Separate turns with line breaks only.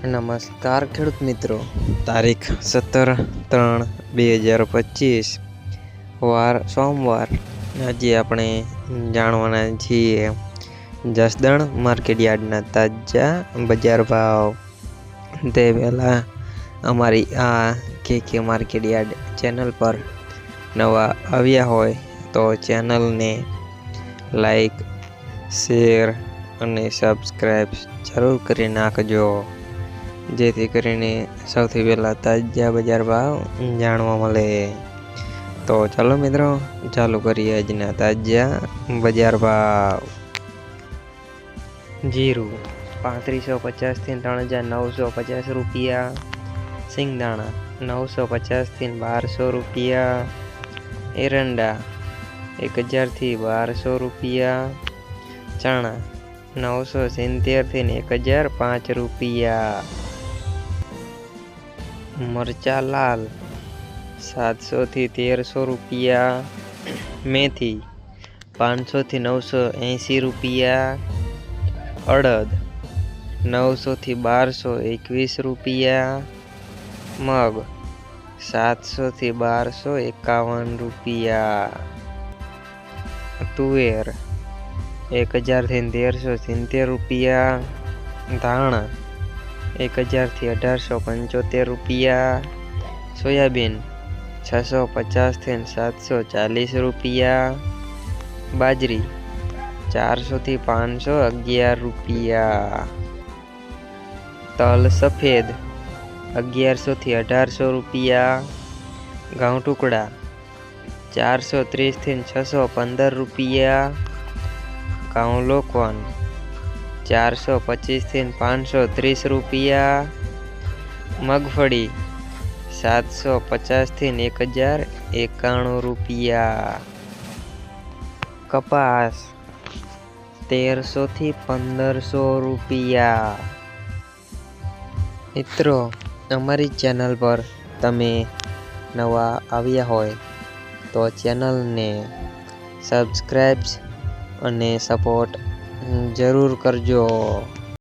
નમસ્કાર ખેડૂત મિત્રો, તારીખ 17/3/2025 વાર સોમવાર. આજે આપણે જાણવાના છીએ જસદણ માર્કેટયાર્ડના તાજા બજાર ભાવ. તે પહેલાં અમારી આ કે માર્કેટયાર્ડ ચેનલ પર નવા આવ્યા હોય તો ચેનલને લાઈક, શેર અને સબસ્ક્રાઈબ જરૂર કરી નાખજો, જેથી કરીને સૌથી પહેલાં તાજા બજાર ભાવ જાણવા મળે. તો ચાલો મિત્રો, ચાલુ કરીએ આજના તાજા બજાર ભાવ. જીરું 3550 થી 3950 રૂપિયા. સિંગદાણા 950 થી 1200 રૂપિયા. એરંડા 1000 થી 1200 રૂપિયા. ચણા 970 થી 1005 રૂપિયા. મરચા લાલ 700 થી 1300 રૂપિયા. મેથી 500 થી 980 રૂપિયા. અડદ 900 થી 1221 રૂપિયા. મગ 700 થી 1251 રૂપિયા. તુવેર 1000 થી 1370 રૂપિયા. ધાણા 1000 થી 1875 રૂપિયા. સોયાબીન 650 થી 740 રૂપિયા. બાજરી 400 થી 511 રૂપિયા. તલ સફેદ 1100 થી 1800 રૂપિયા. ઘઉં ટુકડા 430 થી 615 રૂપિયા. ઘઉં લોકવન 425 થી 530 રૂપિયા. મગફળી 750 થી 1091 રૂપિયા. કપાસ 1300 થી 1500 રૂપિયા. મિત્રો, અમારી ચેનલ પર તમે નવા આવ્યા હોય તો ચેનલને સબસ્ક્રાઈબ અને સપોર્ટ જરૂર કરજો.